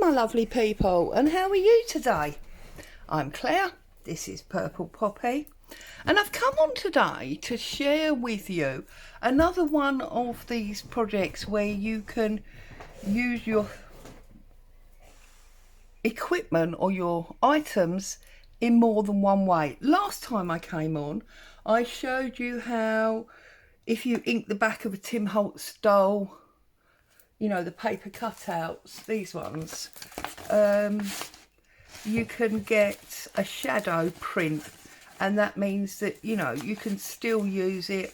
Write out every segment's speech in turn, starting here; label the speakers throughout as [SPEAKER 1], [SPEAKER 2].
[SPEAKER 1] my lovely people, and how are you today? I'm Claire, this is Purple Poppy, and I've come on today to share with you another one of these projects where you can use your equipment or your items in more than one way. Last time I came on, I showed you how if you ink the back of a Tim Holtz doll, you know, the paper cutouts, these ones, you can get a shadow print, and that means that, you know, you can still use it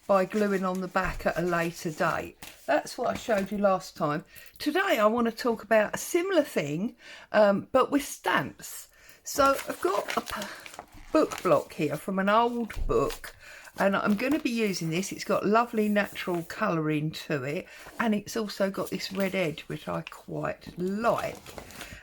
[SPEAKER 1] by gluing on the back at a later date. That's what I showed you last time. Today I want to talk about a similar thing, but with stamps. So I've got a book block here from an old book, and I'm going to be using this. It's got lovely natural colouring to it, and it's also got this red edge which I quite like.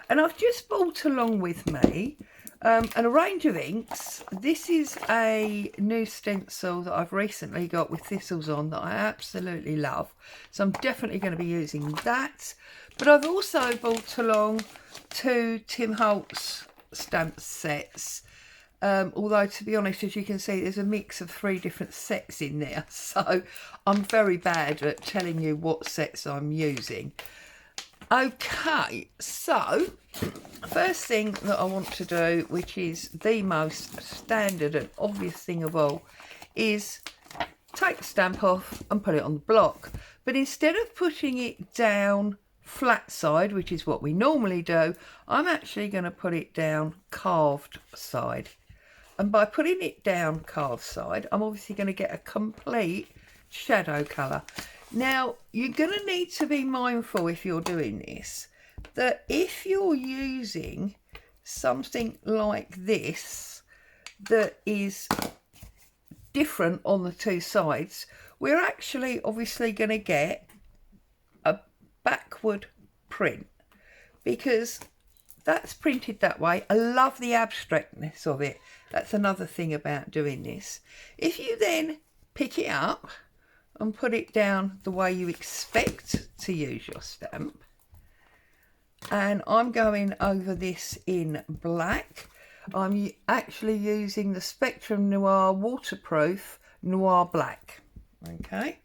[SPEAKER 1] And I've just brought along with me a range of inks. This is a new stencil that I've recently got with thistles on that I absolutely love, so I'm definitely going to be using that. But I've also brought along two Tim Holtz stamp sets. Although, to be honest, as you can see, there's a mix of 3 different sets in there, so I'm very bad at telling you what sets I'm using. Okay, so first thing that I want to do, which is the most standard and obvious thing of all, is take the stamp off and put it on the block. But instead of putting it down flat side, which is what we normally do, I'm actually going to put it down carved side. And by putting it down carved side, I'm obviously going to get a complete shadow colour. Now, you're going to need to be mindful if you're doing this, that if you're using something like this that is different on the 2 sides, we're actually obviously going to get a backward print, because that's printed that way. I love the abstractness of it. That's another thing about doing this. If you then pick it up and put it down the way you expect to use your stamp, and I'm going over this in black. I'm actually using the Spectrum Noir Waterproof Noir Black. Okay,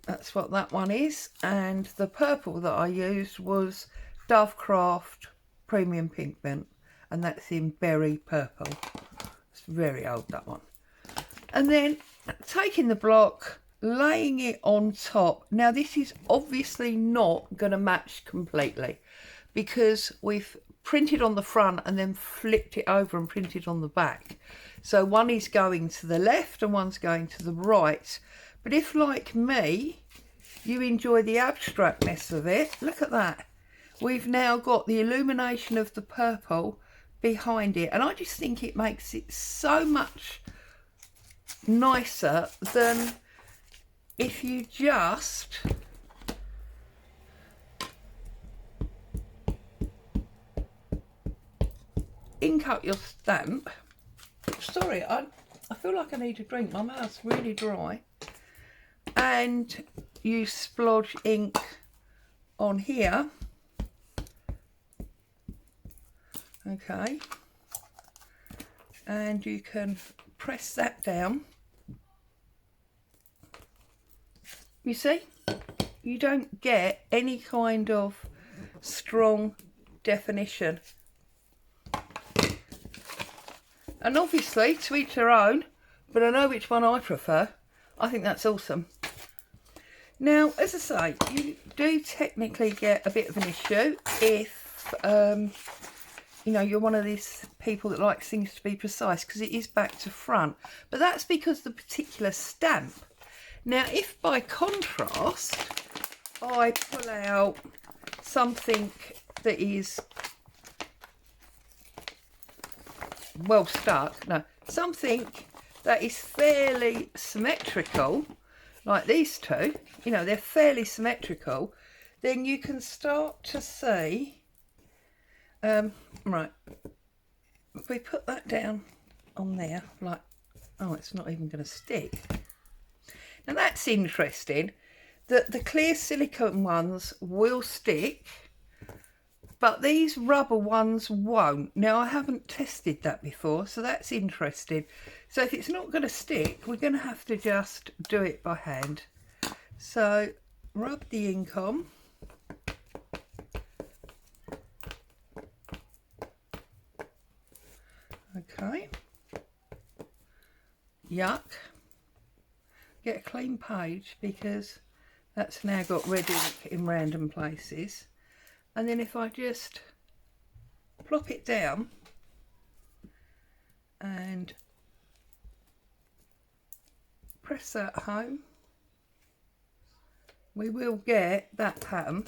[SPEAKER 1] that's what that one is. And the purple that I used was Dovecraft Premium Pigment, and that's in Berry Purple. It's very old, that one. And then taking the block, laying it on top. Now this is obviously not going to match completely, because we've printed on the front and then flipped it over and printed on the back. So one is going to the left and one's going to the right. But if, like me, you enjoy the abstractness of it, look at that. We've now got the illumination of the purple behind it, and I just think it makes it so much nicer than if you just ink up your stamp. Sorry, I feel like I need a drink. My mouth's really dry. And you splodge ink on here. Okay, and you can press that down. You see, you don't get any kind of strong definition. And obviously, to each their own, but I know which one I prefer. I think that's awesome. Now, as I say, you do technically get a bit of an issue if you know, you're one of these people that likes things to be precise, because it is back to front. But that's because the particular stamp. Now, if by contrast, I pull out something that is well stuck, no, something that is fairly symmetrical, like these two, you know, they're fairly symmetrical, then you can start to see. Right, if we put that down on there, like, oh, it's not even going to stick. Now that's interesting, that the clear silicone ones will stick, but these rubber ones won't. Now, I haven't tested that before, so that's interesting. So if it's not going to stick, we're going to have to just do it by hand. So rub the ink on. Okay. Yuck. Get a clean page because that's now got red ink in random places. And then if I just plop it down and press that home, we will get that pattern.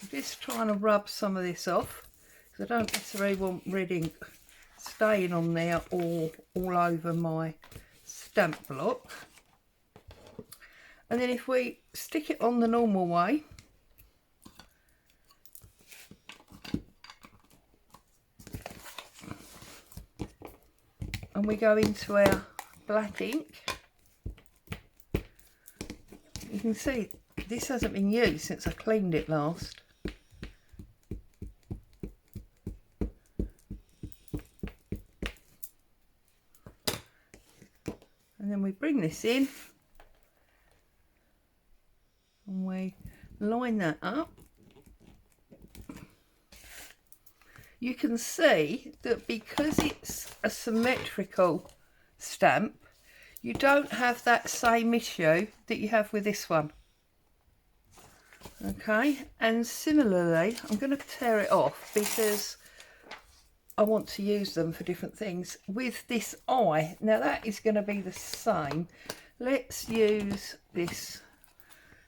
[SPEAKER 1] I'm just trying to rub some of this off because I don't necessarily want red ink staying on there or all over my stamp block. And then if we stick it on the normal way, and we go into our black ink, you can see this hasn't been used since I cleaned it last. And then we bring this in and we line that up. You can see that because it's a symmetrical stamp, you don't have that same issue that you have with this one. Okay, and similarly, I'm going to tear it off because I want to use them for different things. With this eye, now that is going to be the same. Let's use this.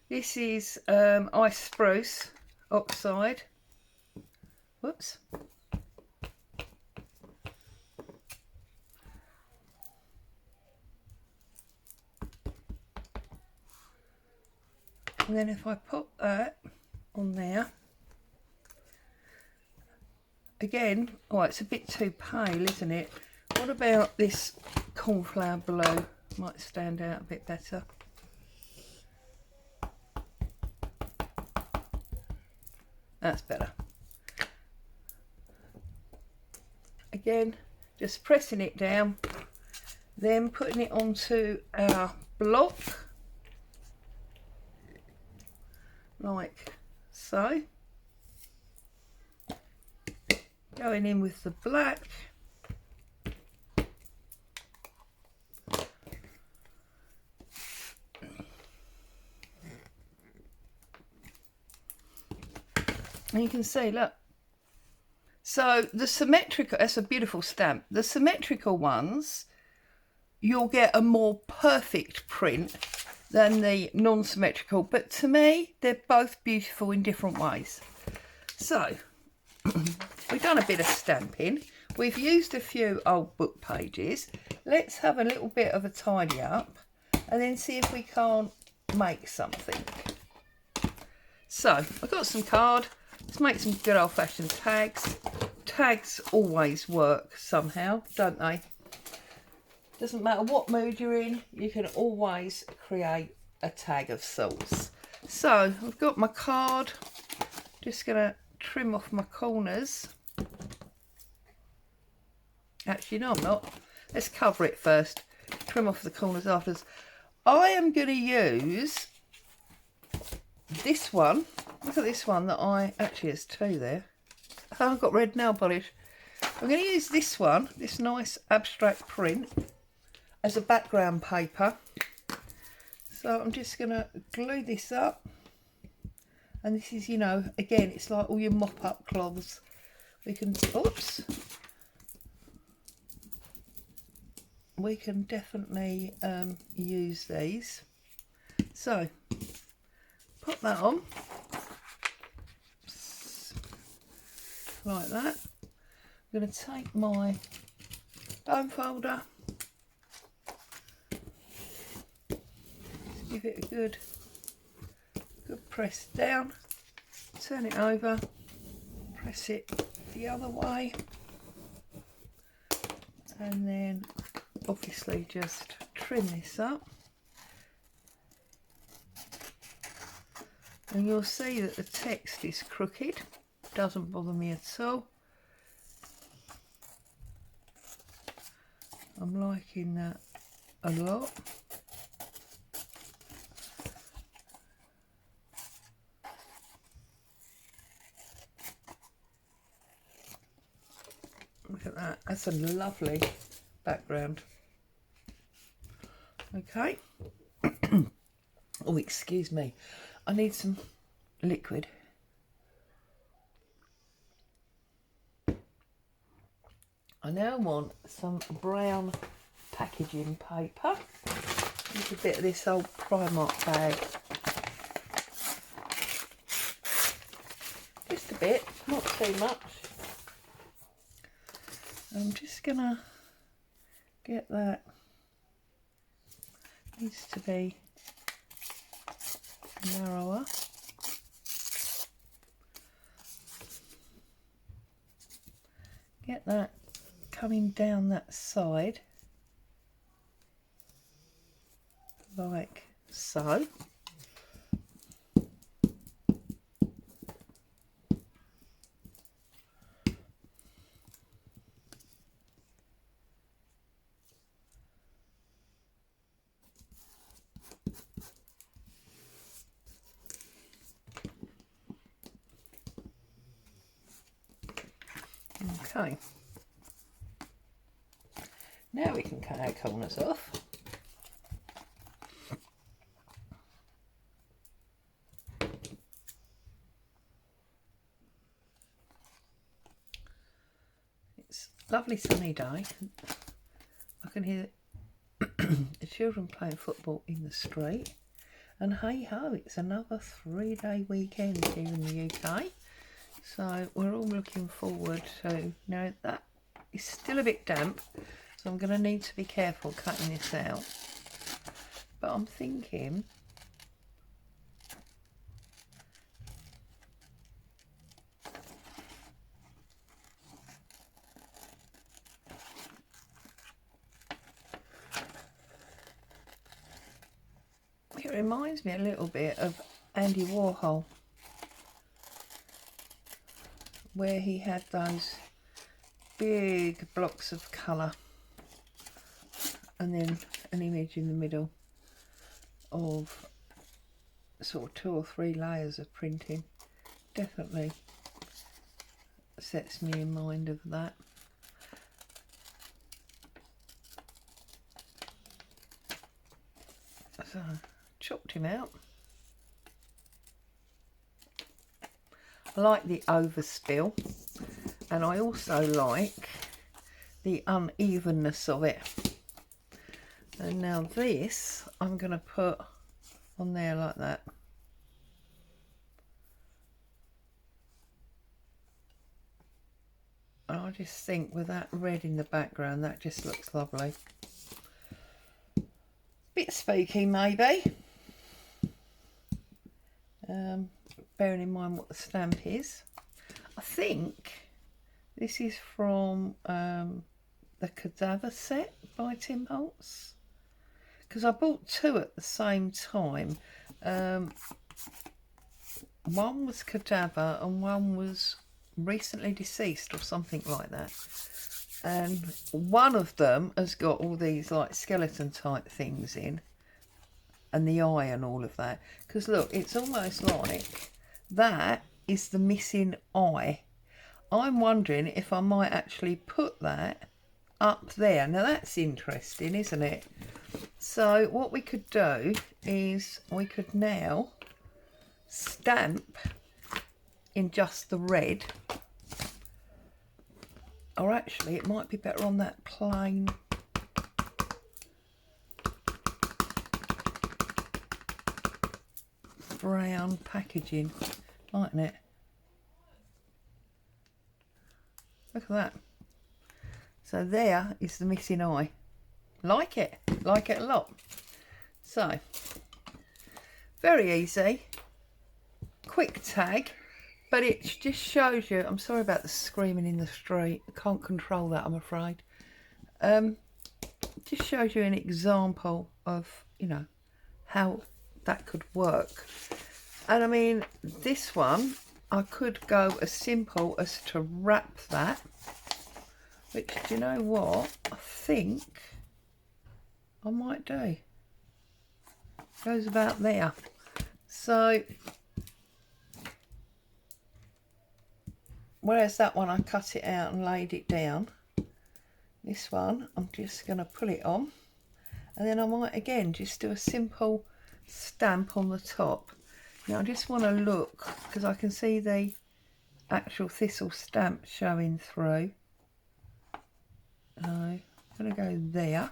[SPEAKER 1] This is ice spruce oxide. Whoops. And then if I put that on there, again, oh, it's a bit too pale, isn't it? What about this cornflower blue? Might stand out a bit better. That's better. Again, just pressing it down, then putting it onto our block, like so. Going in with the black. And you can see, look. So the symmetrical, that's a beautiful stamp. The symmetrical ones, you'll get a more perfect print than the non-symmetrical. But to me, they're both beautiful in different ways. So we've done a bit of stamping. We've used a few old book pages. Let's have a little bit of a tidy up and then see if we can't make something. So I've got some card. Let's make some good old-fashioned tags. Tags always work somehow, don't they? Doesn't matter what mood you're in, you can always create a tag of sorts. So I've got my card. Just going to trim off my corners. Actually, no, I'm not. Let's cover it first. Trim off the corners afterwards. I am going to use this one. Look at this one that actually there's two there. Oh, I've got red nail polish. I'm going to use this one, this nice abstract print, as a background paper. So I'm just going to glue this up. And this is, you know, again, it's like all your mop-up cloths. We can, oops. We can definitely use these. So, put that on. Like that. I'm going to take my bone folder. Give it a good press down. Turn it over. Press it the other way. And then obviously just trim this up. And you'll see that the text is crooked. Doesn't bother me at all. I'm liking that a lot. Look at that. That's a lovely background. Okay. Oh, excuse me. I need some liquid. I now want some brown packaging paper. Use a bit of this old Primark bag. Just a bit, not too much. I'm just gonna get that. Needs to be narrower. Get that coming down that side like so. Okay. Now we can cut our corners off. It's a lovely sunny day. I can hear the children playing football in the street. And hey ho, it's another 3-day weekend here in the UK. So we're all looking forward to, now that is still a bit damp, so I'm going to need to be careful cutting this out. But I'm thinking it reminds me a little bit of Andy Warhol, where he had those big blocks of colour and then an image in the middle of sort of 2 or 3 layers of printing. Definitely sets me in mind of that. So chopped him out. I like the overspill, and I also like the unevenness of it. And now this I'm going to put on there like that. And I just think with that red in the background, that just looks lovely. Bit spooky maybe. Bearing in mind what the stamp is. I think this is from the Cadaver set by Tim Holtz, because I bought 2 at the same time. One was Cadaver and one was Recently Deceased or something like that. And one of them has got all these like skeleton type things in, and the eye and all of that. Because look, it's almost like that is the missing eye. I'm wondering if I might actually put that up there. Now that's interesting, isn't it? So what we could do is we could now stamp in just the red. Or actually it might be better on that plain brown packaging, mightn't it? Look at that. So there is the missing eye. Like it a lot. So very easy, quick tag, but it just shows you, I'm sorry about the screaming in the street, I can't control that, I'm afraid. Just shows you an example of, you know, how that could work. And I mean, this one, I could go as simple as to wrap that, which, do you know what, I think I might do. Goes about there. So, whereas that one I cut it out and laid it down, this one I'm just going to pull it on, and then I might again just do a simple stamp on the top. Now I just want to look, because I can see the actual thistle stamp showing through. I'm going to go there.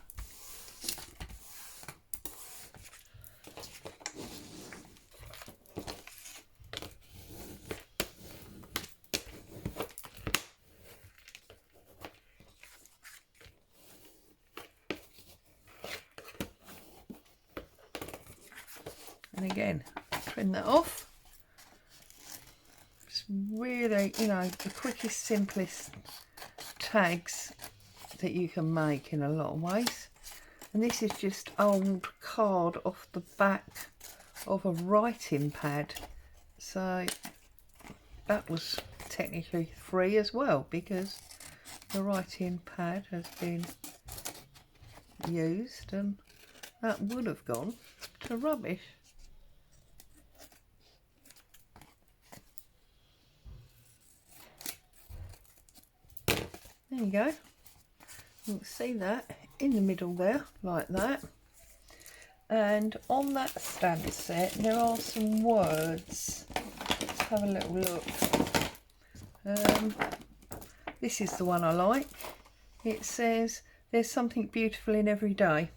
[SPEAKER 1] And again, trim that off. It's really, you know, the quickest, simplest tags that you can make in a lot of ways. And this is just old card off the back of a writing pad. So that was technically free as well, because the writing pad has been used and that would have gone to rubbish. There you go. You can see that in the middle there, like that. And on that stamp set, there are some words. Let's have a little look. This is the one I like. It says, "There's something beautiful in every day."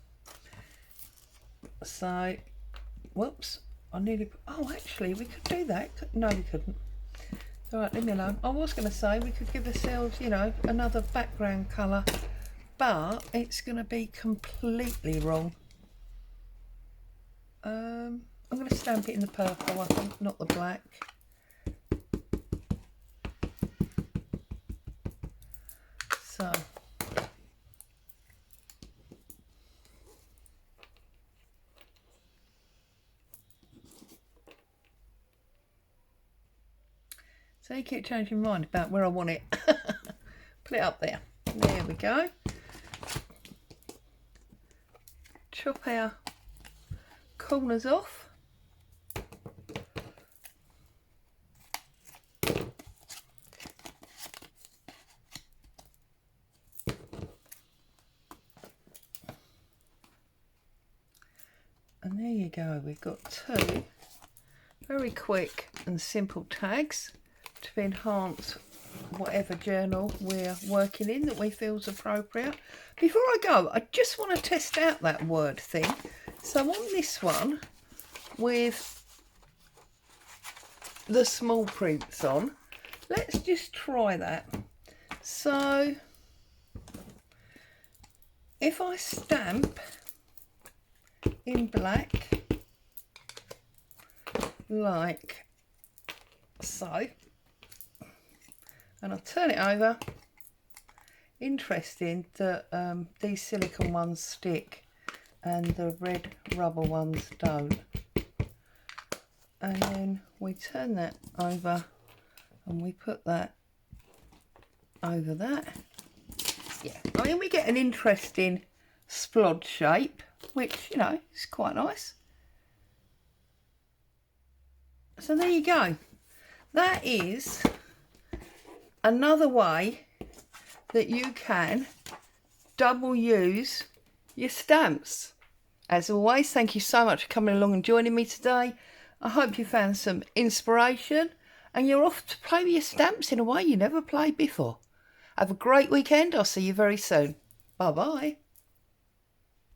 [SPEAKER 1] So, whoops, I nearly, oh actually we could do that. No, we couldn't. All right, leave me alone. I was going to say we could give ourselves, you know, another background colour, but it's going to be completely wrong. I'm going to stamp it in the purple, I think, not the black. So you keep changing your mind about where I want it. Put it up there. There we go. Chop our corners off. And there you go, we've got two very quick and simple tags to enhance whatever journal we're working in that we feel is appropriate. Before I go, I just want to test out that word thing. So on this one, with the small prints on, let's just try that. So if I stamp in black like so, and I'll turn it over. Interesting that these silicone ones stick and the red rubber ones don't. And then we turn that over and we put that over that. Yeah, I mean, we get an interesting splodge shape, which, you know, is quite nice. So there you go. That is another way that you can double use your stamps. As always, thank you so much for coming along and joining me today. I hope you found some inspiration and you're off to play with your stamps in a way you never played before. Have a great weekend. I'll see you very soon. Bye bye.